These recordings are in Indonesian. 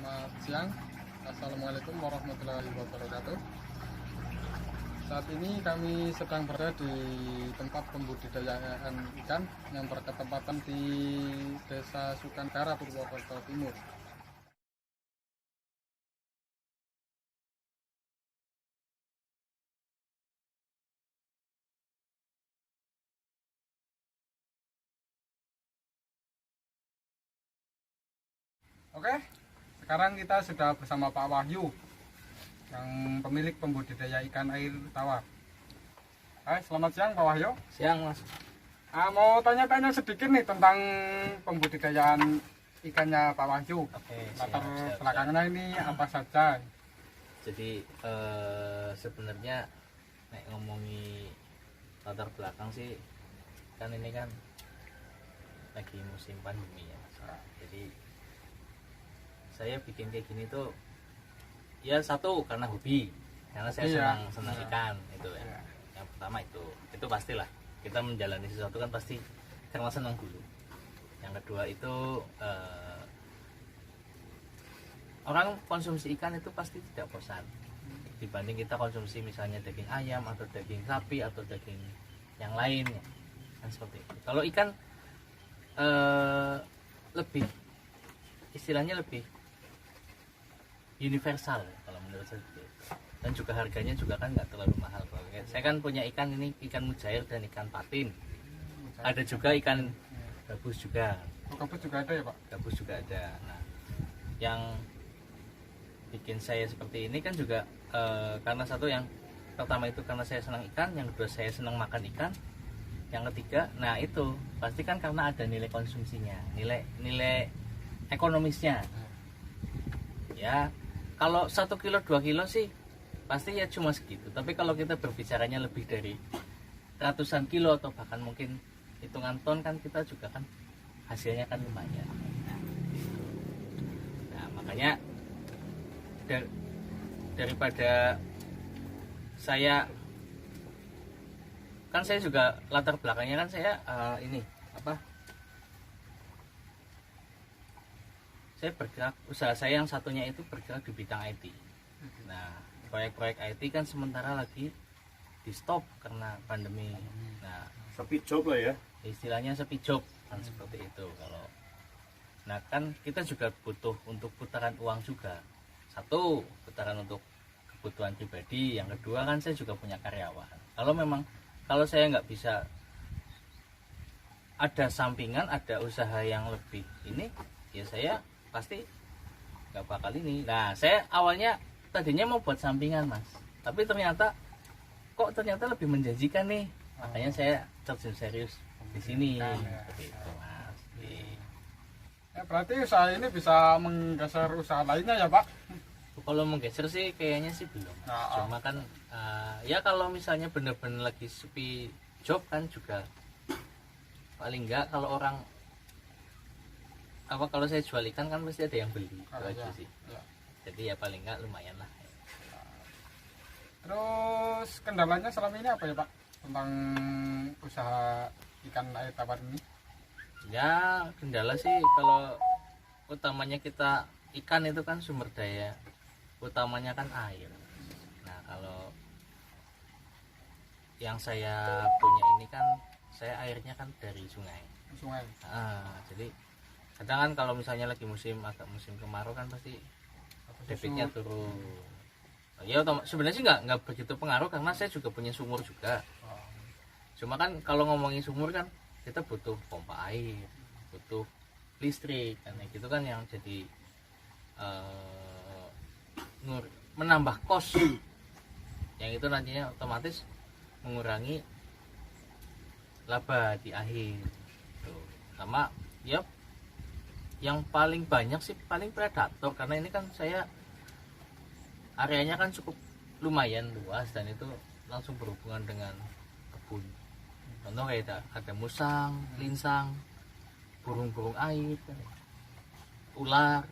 Selamat siang. Assalamualaikum warahmatullahi wabarakatuh. Saat ini kami sedang berada di tempat pembudidayaan ikan yang berketempatan di Desa Sukantara, Purwokerto Timur. Oke, sekarang kita sudah bersama Pak Wahyu, yang pemilik pembudidaya ikan air tawar. Hai, selamat siang Pak Wahyu. Siang Mas. Mau tanya-tanya sedikit nih tentang pembudidayaan ikannya Pak Wahyu. Oke, Latar siap. belakangnya ini apa saja? Jadi sebenarnya nek ngomongi latar belakang sih kan ini kan lagi musim pandemi ya Mas. Jadi saya bikin kayak gini tuh ya satu karena hobi, karena saya Iya. senang Iya. ikan itu ya. Iya. Yang pertama itu pastilah kita menjalani sesuatu kan pasti karena senang dulu. Yang kedua itu orang konsumsi ikan itu pasti tidak bosan dibanding kita konsumsi misalnya daging ayam atau daging sapi atau daging yang lain kan seperti itu. Kalau ikan lebih istilahnya lebih universal kalau menurut saya gitu. Dan juga harganya juga kan nggak terlalu mahal. Saya kan punya ikan ini, ikan mujair dan ikan patin. Ada juga ikan gabus juga. Oh, gabus juga ada ya Pak? Gabus juga ada. Nah, yang bikin saya seperti ini kan juga karena satu, yang pertama itu karena saya senang ikan, yang kedua saya senang makan ikan, yang ketiga nah itu pasti kan karena ada nilai konsumsinya, nilai ekonomisnya ya. Kalau 1 kilo 2 kilo sih pasti ya cuma segitu, tapi kalau kita berbicaranya lebih dari ratusan kilo atau bahkan mungkin hitungan ton kan kita juga kan hasilnya kan lumayan. Nah makanya daripada saya kan, saya juga latar belakangnya kan saya ini apa, saya bergerak, usaha saya yang satunya itu bergerak di bidang IT. Nah proyek-proyek IT kan sementara lagi di stop karena pandemi. Nah sepi job lah ya, istilahnya sepi job kan seperti itu. Kalau nah kan kita juga butuh untuk putaran uang juga, satu putaran untuk kebutuhan pribadi, yang kedua kan saya juga punya karyawan. Kalau saya nggak bisa ada sampingan, ada usaha yang lebih ini, ya saya pasti nggak bakal ini. Nah saya awalnya tadinya mau buat sampingan Mas, tapi ternyata lebih menjanjikan nih, makanya saya terjun serius di sini seperti itu Mas. Ya, berarti usaha ini bisa menggeser usaha lainnya ya Pak? Kalau menggeser sih kayaknya sih belum. Nah, Cuma kan ya kalau misalnya bener-bener lagi sepi job kan juga paling enggak kalau orang kalau saya jual ikan kan pasti ada yang beli itu aja ya, sih. ya. Jadi ya paling enggak lumayan lah. Terus kendalanya selama ini apa ya Pak tentang usaha ikan air tawar ini? Ya kendala sih kalau utamanya kita ikan itu kan sumber daya utamanya kan air. Nah kalau yang saya punya ini kan saya airnya kan dari sungai. Sungai. Jadi kadang kan kalau misalnya lagi musim kemarau kan pasti debitnya turun. Ya sebenarnya sih nggak begitu pengaruh karena saya juga punya sumur juga. Cuma kan kalau ngomongin sumur kan kita butuh pompa air, butuh listrik, kan gitu kan yang jadi menambah kos yang itu nantinya otomatis mengurangi laba di akhir tuh. Sama ya yang paling banyak sih paling predator, karena ini kan saya areanya kan cukup lumayan luas dan itu langsung berhubungan dengan kebun. Contoh kayak ada musang, linsang, burung-burung air, ular,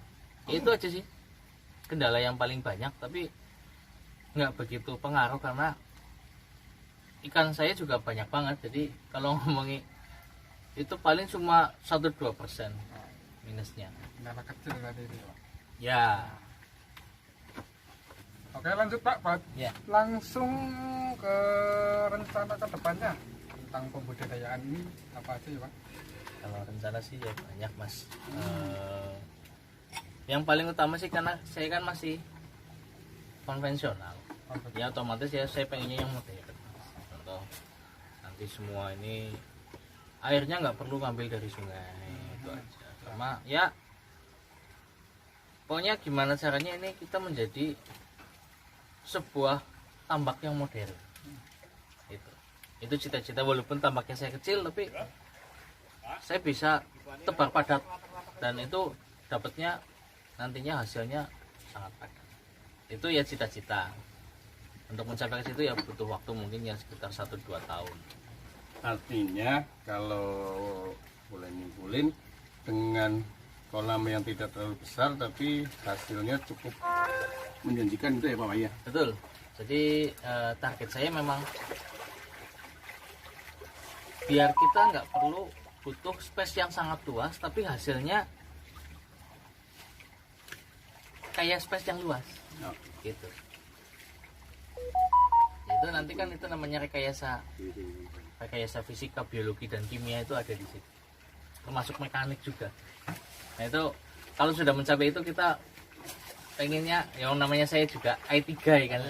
itu aja sih kendala yang paling banyak, tapi nggak begitu pengaruh karena ikan saya juga banyak banget. Jadi kalau ngomongin itu paling cuma 1-2% minusnya. Kendala kecil tadi itu Pak. Ya. Oke, lanjut Pak. Ya. Langsung ke rencana ke depannya tentang pembudidayaan ini apa aja ya Pak? Kalau rencana sih ya banyak Mas. Yang paling utama sih karena saya kan masih konvensional. Ya otomatis ya saya pengennya yang modern. Contoh nanti semua ini airnya nggak perlu ngambil dari sungai itu aja. Sama ya pokoknya gimana caranya ini kita menjadi sebuah tambak yang modern. Itu cita-cita, walaupun tambaknya saya kecil tapi saya bisa tebar padat dan itu dapatnya nantinya hasilnya sangat padat. Itu ya cita-cita. Untuk mencapai ke situ ya butuh waktu mungkin ya sekitar 1-2 tahun. Artinya kalau boleh nyimpulin, dengan kolam yang tidak terlalu besar tapi hasilnya cukup menjanjikan gitu ya Pak Wahyu? Betul. Jadi target saya memang biar kita nggak perlu butuh space yang sangat luas tapi hasilnya kayak space yang luas. Oh. Gitu. Itu nanti kan itu namanya rekayasa fisika, biologi dan kimia itu ada di situ. Termasuk mekanik juga. Nah itu kalau sudah mencapai itu kita pengennya yang namanya saya juga IT guy kan.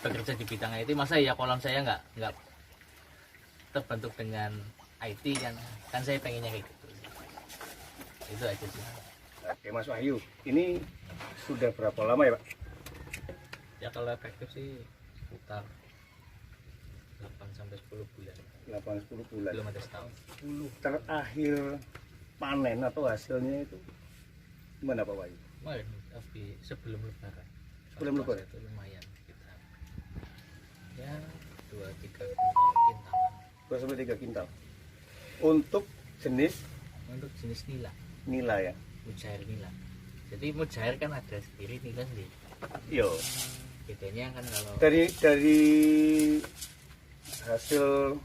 Bekerja di bidang IT, masa ya kolam saya nggak terbentuk dengan IT kan saya pengennya kayak gitu. Itu aja sih. Oke Mas Wahyu, ini sudah berapa lama ya Pak? Ya kalau efektif sih sekitar 8-10 bulan. 8-10 bulan. Belum ada setahun. Terakhir panen atau hasilnya itu gimana Pak Wahyu? Kemarin tapi sebelum lebaran. Sebelum lebaran? Itu lumayan kita. Ya 2-3 kintal. 2-3 kintal. Untuk jenis nila. nila ya? Mujair nila. Jadi mujair kan ada sendiri, nila sendiri. Yo. Bedanya kan kalau Dari hasil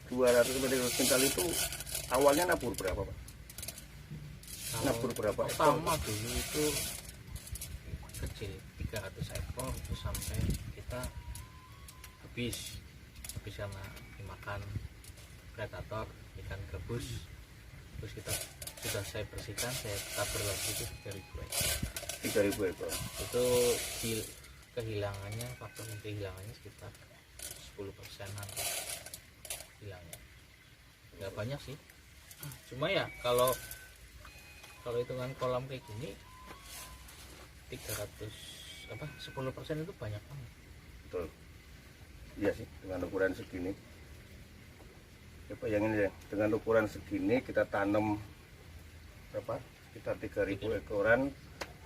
200 kintal itu awalnya nabur berapa Pak? Nabur berapa ekor? pertama dulu itu kecil 300 ekor itu sampai kita habis karena dimakan predator ikan gabus. Terus kita sudah saya bersihkan, saya tabur lagi itu 3.000 ekor. 3.000 ekor. Itu kehilangannya, faktor kehilangannya sekitar 10%-an hilangnya. Nggak banyak sih, cuma ya kalau hitungan kolam kayak gini 10% itu banyak banget. Betul. Iya sih, dengan ukuran segini. Ya bayangin ya, dengan ukuran segini kita tanam berapa? Sekitar 3.000 ekoran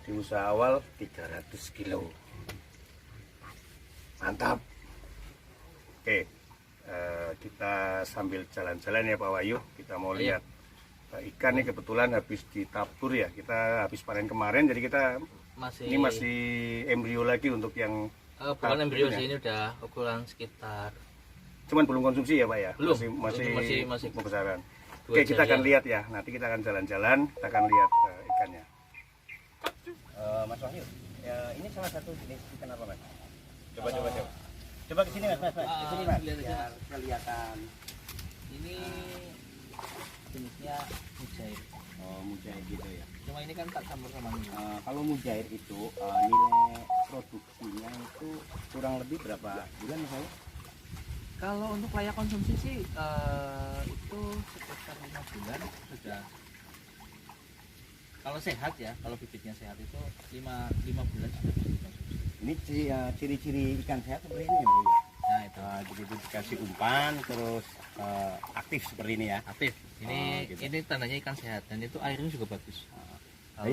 di usaha awal 300 kilo. Mantap. Oke, kita sambil jalan-jalan ya Pak Wahyu. Kita mau lihat ikan nih, kebetulan habis ditabur ya. Kita habis panen kemarin, jadi kita ini masih embrio lagi untuk yang bukan embrio sih, ini udah ukuran sekitar. Cuman belum konsumsi ya Pak ya? Belum. Masih pembesaran. 2 Oke, kita jari akan ya. lihat ya. Nanti kita akan jalan-jalan, kita akan lihat ikannya. Mas Wahyu, ya, ini salah satu jenis ikan apa Mas? Coba. Coba ke sini Mas. Ke sini Mas. lihat aja, Biar kelihatan. Ini jenisnya mujair. Oh, mujair gitu ya. Cuma ini kan tak campur sama ini. Kalau mujair itu nilai produksinya itu kurang lebih berapa bulan misalnya? Kalau untuk layak konsumsi sih itu sekitar 5 bulan sudah. Kalau sehat ya, kalau bibitnya sehat itu 5 bulan sudah bisa dikonsumsi. Ini ciri-ciri ikan sehat seperti ini ya Pak ya? Nah itu Begitu dikasih umpan terus aktif seperti ini ya. aktif. Ini gitu. ini tandanya ikan sehat dan itu airnya juga bagus. Nah,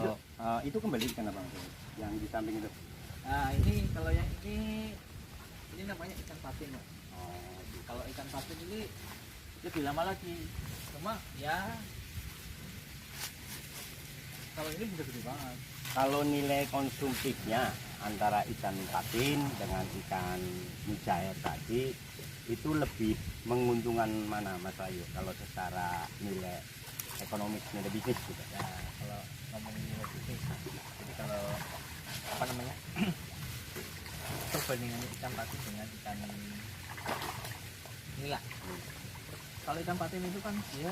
itu kembali ikan apa Mas? Yang di samping itu? Nah ini kalau yang ini namanya ikan patin, Mas. Kalau ikan patin ini lebih lama lagi, cuma ya kalau ini bisa gede banget. Kalau nilai konsumtifnya antara ikan patin dengan ikan mujair tadi itu lebih menguntungkan mana Mas Wahyu kalau secara nilai ekonomis nilai bisnis gitu. Nah, kalau ngomongin nilai bisnis, jadi kalau apa namanya perbandingan ikan patin dengan ikan nila. Kalau ikan patin itu kan dia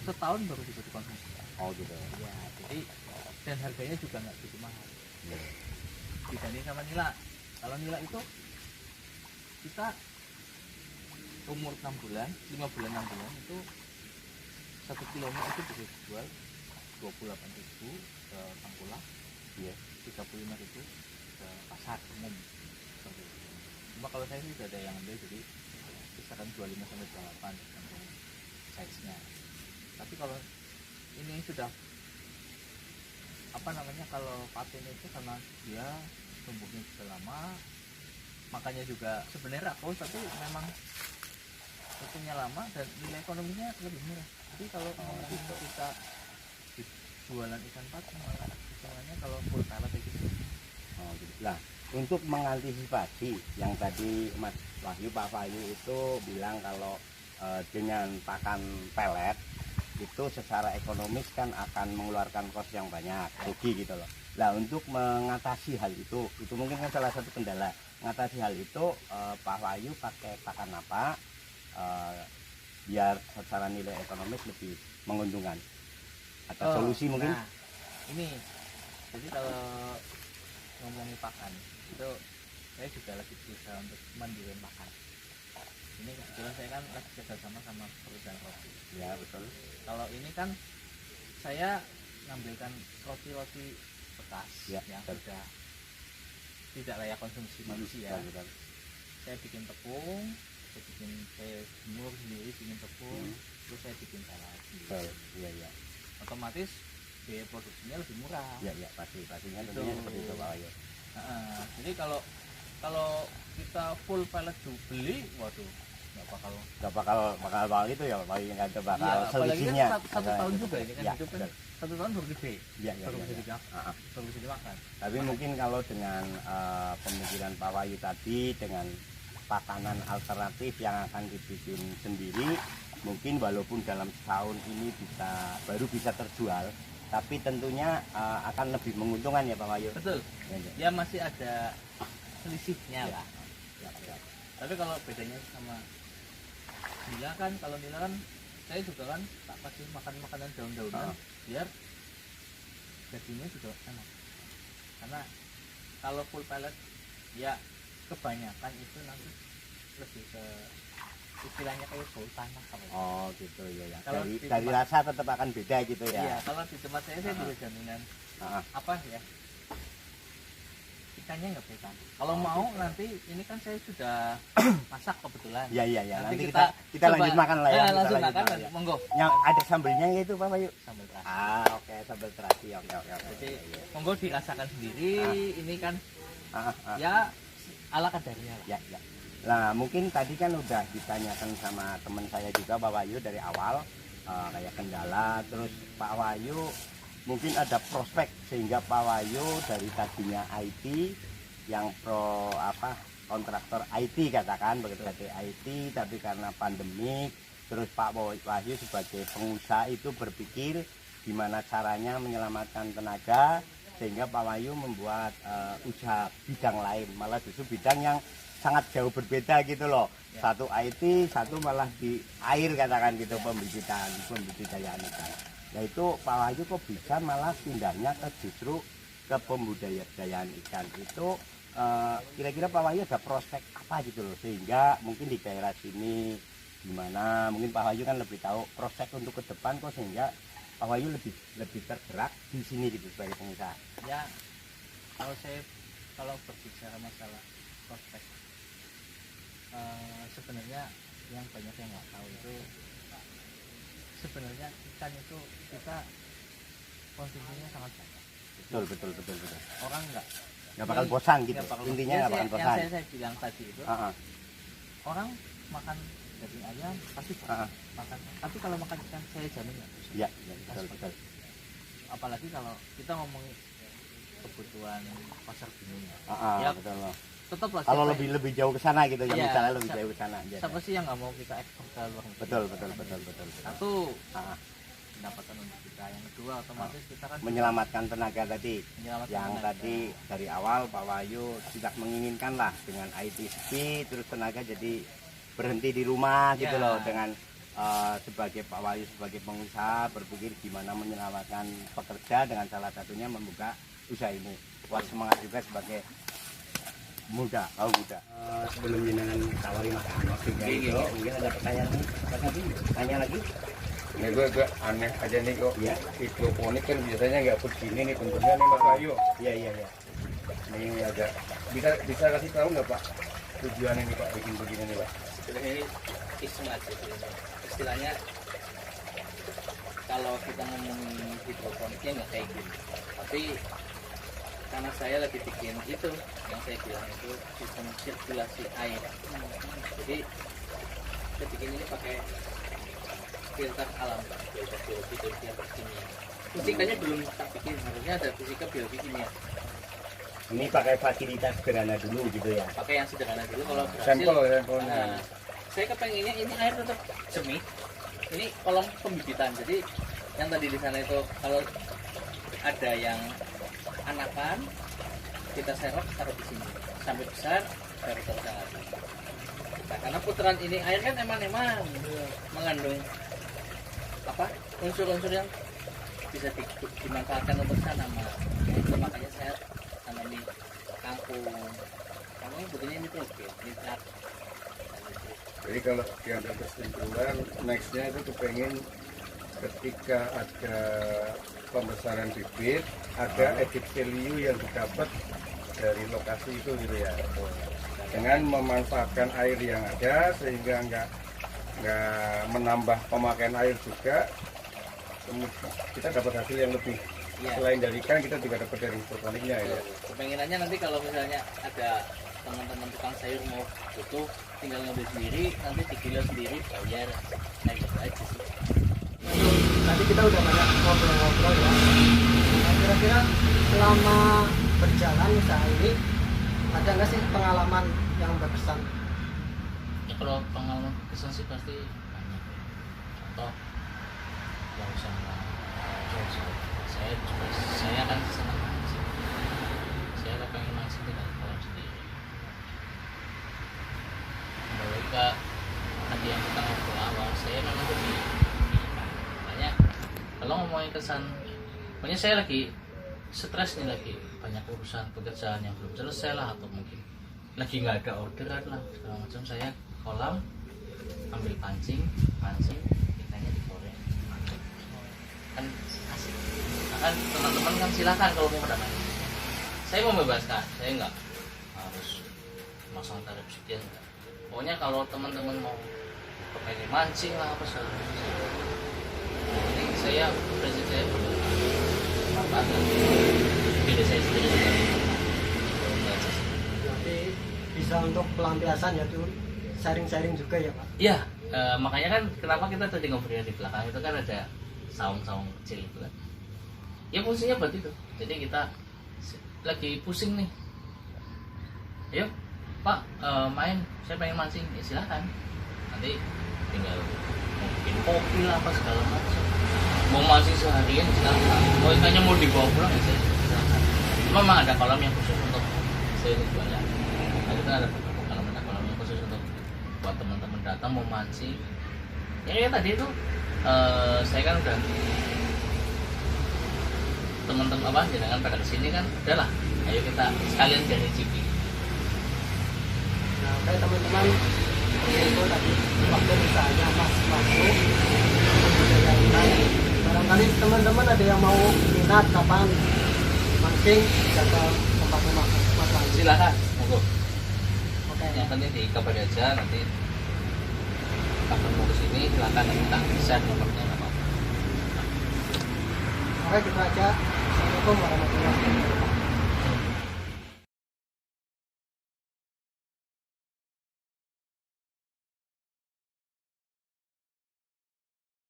setahun baru bisa dikonsumsi. Oh gitu. Ya, jadi dan harganya juga nggak begitu mahal. Ya. Dibanding sama nila. Kalau nila itu kita umur 6 bulan, 5 bulan 6 bulan itu 1 kilonya itu bisa dijual 28.000 ke Tangkulak, Iya. 35.000 ke pasar umum. Seperti itu. Cuma kalau saya sih sudah ada yang ambil, jadi kisaran 25 sampai 28 tergantung size-nya. Tapi kalau ini sudah apa namanya, kalau patin itu karena dia tumbuhnya sudah lama, makanya juga sebenarnya rakus, tapi memang waktunya lama dan nilai ekonominya lebih murah. Jadi kalau ngomongin kita di jualan ikan patin, malah misalnya kalau full pellet kayak gitu. Oh gitu. Nah, untuk mengantisipasi yang tadi Mas Wahyu, Pak Wahyu itu bilang kalau dengan pakan pelet itu secara ekonomis kan akan mengeluarkan kos yang banyak, rugi gitu loh. Nah, untuk mengatasi hal itu mungkin kan salah satu kendala. Mengatasi hal itu Pak Wahyu pakai pakan apa biar secara nilai ekonomis lebih menguntungkan? Atau solusi mungkin? Nah, ini jadi kalau ngomongin pakan itu saya juga lagi berusaha untuk mandiri pakan. Ini kebetulan saya kan lagi kerja sama perusahaan roti. Ya betul. Kalau ini kan saya ngambilkan roti-roti bekas Ya, yang betul. sudah tidak layak konsumsi manusia. Betul. Saya bikin tepung, saya jemur sendiri, bikin tepung, terus saya bikin salad Betul. sendiri. Iya iya. Otomatis biaya produksinya lebih murah. Iya iya pastinya Gitu. tentunya seperti itu Pak Wahyu. Jadi kalau kita full pellet beli, waduh, nggak bakal Bakal itu ya Pak Wahyu, nggak ada bakal iya, apalagi selisihnya. kan satu tahun juga ini kan Ya, hidup kan betul. 1 tahun baru gede, Iya iya baru iya. bisa Iya. dimakan, baru bisa dimakan. Tapi mungkin kalau dengan pemikiran Pak Wahyu tadi, dengan pakanan alternatif yang akan dibikin sendiri, mungkin walaupun dalam setahun ini baru bisa terjual, tapi tentunya akan lebih menguntungkan ya Pak Wahyu. Betul. Ya, ya. Ya masih ada selisihnya Ya. lah. Ya, ya. Tapi kalau bedanya sama nila kan, kalau nila kan saya juga kan tak kasih makan makanan daun-daunan biar dagingnya juga enak. Karena kalau full pellet ya kebanyakan itu nanti lebih ke istilahnya kayak bau tanah kalau. Oh gitu ya. Kalau Dari, di dari tempat- rasa tetap akan beda gitu ya. Iya, kalau di tempat saya bisa jaminan Ah, apa ya, ikannya nggak beda. Kalau mau nanti ini kan saya sudah masak kebetulan. Iya iya ya. Nanti kita kita coba- lanjut makan lah ya. Kita langsung lanjut makan, makan, ya. monggo. Yang ada sambelnya itu Pak Wahyu. Sambal terasi. Oke, sambal terasi. Oke. Jadi monggo dirasakan sendiri. Ini kan Ah. ya ala kadarnya lah. Ya. Nah, mungkin tadi kan udah ditanyakan sama teman saya juga Pak Wahyu dari awal kayak kendala, terus Pak Wahyu mungkin ada prospek sehingga Pak Wahyu dari tadinya IT yang kontraktor IT katakan begitu, IT, tapi karena pandemik, terus Pak Wahyu sebagai pengusaha itu berpikir gimana caranya menyelamatkan tenaga, sehingga Pak Wahyu membuat usaha bidang lain, malah justru bidang yang sangat jauh berbeda gitu loh. Ya. Satu IT, satu malah di air katakan gitu, pembudidayaan ikan. Nah itu Pak Wahyu kok bisa malah pindahnya justru ke pembudidayaan ikan itu. Kira-kira Pak Wahyu ada prospek apa gitu loh, sehingga mungkin di daerah sini gimana, mungkin Pak Wahyu kan lebih tahu prospek untuk ke depan kok, sehingga Pak Wahyu lebih tergerak di sini gitu sebagai pengusaha. Ya kalau berbicara masalah prospek, sebenarnya yang banyak yang nggak tahu itu sebenarnya ikan itu kita konsumsinya sangat banyak. Betul. Orang Nggak bakal bosan gitu, nggak bakal intinya bosan. nggak bakal Yang bosan. saya bilang tadi itu orang makan daging ayam pasti makan, tapi kalau makan ikan saya jamin nggak bosan. Iya, betul. Apalagi kalau kita ngomongin kebutuhan pasar dunia, Ya, ya betul. tetap lah Kalau siapa- lebih jauh ke sana gitu ya, Iya, misalnya lebih jauh ke sana. siapa sih yang nggak mau kita ekspor ke luar negeri? Betul. Satu, Ah. pendapatan untuk kita. Yang kedua otomatis kita kan Menyelamatkan tenaga tadi. menyelamatkan Yang tenaga. tadi dari awal Pak Wahyu tidak menginginkan lah dengan IT sepi terus tenaga jadi berhenti di rumah gitu Ya. loh, dengan sebagai Pak Wahyu sebagai pengusaha berpikir gimana menyelamatkan pekerja dengan salah satunya membuka usaha ini. Wah, semangat juga sebagai muda, muda. Sebelum jenengan tawari makan mungkin ada pertanyaan nih, Pak Sabi, tanya lagi. Ini gue agak aneh aja nih kok. Ya. Hidroponik kan biasanya nggak begini nih bentuknya nih Mas Wahyu. Iya. Ini agak bisa kasih tahu nggak Pak tujuannya nih Pak bikin begini nih Pak? Sebenarnya ini iseng aja sih. Istilahnya kalau kita ngomongin hidroponiknya nggak kayak gini, tapi karena saya lagi bikin itu yang saya bilang itu sistem sirkulasi air. Jadi saya bikin ini pakai filter alam, filter biologi dan filter kimia. Fisikanya belum tak bikin, harusnya ada fisika biologi kimia. Ini pakai fasilitas sederhana dulu gitu ya. Pakai yang sederhana dulu, kalau berhasil. Sampelnya. Nah, saya kepenginnya ini air tetap jernih. Ini kolom pembibitan. Jadi yang tadi di sana itu kalau ada yang anakan kita serok taruh di sini sampai besar baru taruh lagi. Nah, karena putaran ini air kan emang mengandung apa unsur-unsur yang bisa dimanfaatkan untuk tanaman. Itu makanya saya tanami kangkung. Kangkung begini ini nitrogen, nitrat. Jadi kalau yang ada kesimpulan nextnya itu kepengen ketika ada pembesaran bibit ada added value yang didapat dari lokasi itu gitu ya, dengan memanfaatkan air yang ada sehingga nggak menambah pemakaian air juga, kita dapat hasil yang lebih. Ya. Selain dari ikan kita juga dapat dari hidroponiknya ya. Kepenginannya nanti kalau misalnya ada teman-teman tukang sayur mau butuh tinggal ngambil sendiri, nanti dikilo sendiri bayar, nah gitu aja sih. Tadi kita udah banyak ngobrol-ngobrol ya. Nah, kira-kira selama berjalan usaha ini ada nggak sih pengalaman yang berkesan? Ya kalau pengalaman kesan sih pasti banyak. Contoh yang sama saya kan senang mancing. Saya kan pengen mancing dengan kolam sendiri. Kembali ke tadi yang kita ngobrol awal, saya memang hobi ikan. Makanya kalau ngomongin kesan, pokoknya saya lagi stres nih, lagi banyak urusan pekerjaan yang belum selesai lah, atau mungkin lagi nggak ada orderan lah segala macam, saya kolam ambil pancing ikannya digoreng kan asik. Nah, kan teman-teman kan silakan kalau mau pada main, saya membebaskan, saya nggak harus masang tarif sekian, enggak. Pokoknya kalau teman-teman mau kepengen mancing lah apa segala macam, jadi saya prinsip saya bermanfaat beda saya sendiri juga. Berarti bisa untuk pelampiasan ya tuh, sharing-sharing juga ya Pak? Iya, makanya kan kenapa kita tadi ngobrolnya di belakang itu kan ada saung-saung kecil itu kan. Ya fungsinya buat itu. Jadi kita lagi pusing nih, ayo Pak main, saya pengen mancing, ya silakan. Nanti tinggal mau bikin kopi lah apa segala macam. Mau mancing seharian silakan. Mau ikannya mau dibawa pulang ya silakan. Memang ada kolam yang khusus untuk saya jualan. Nah, kita ada kolam yang khusus untuk buat teman-teman datang mau mancing. Ya kayak tadi itu saya kan udah teman-teman apa jangan pada kesini kan, udahlah ayo kita sekalian dari cipik. Nah, kayak teman-teman itu tadi waktu misalnya masuk budaya ikan, barangkali teman-teman ada yang mau minat kapan mancing bisa ke tempat rumah Mas Wahyu. Silakan, monggo. Oke. Yang penting dikabar aja, nanti kapan mau kesini silakan, nanti tak share nomornya nggak apa-apa. Oke, gitu aja. Assalamualaikum warahmatullahi wabarakatuh.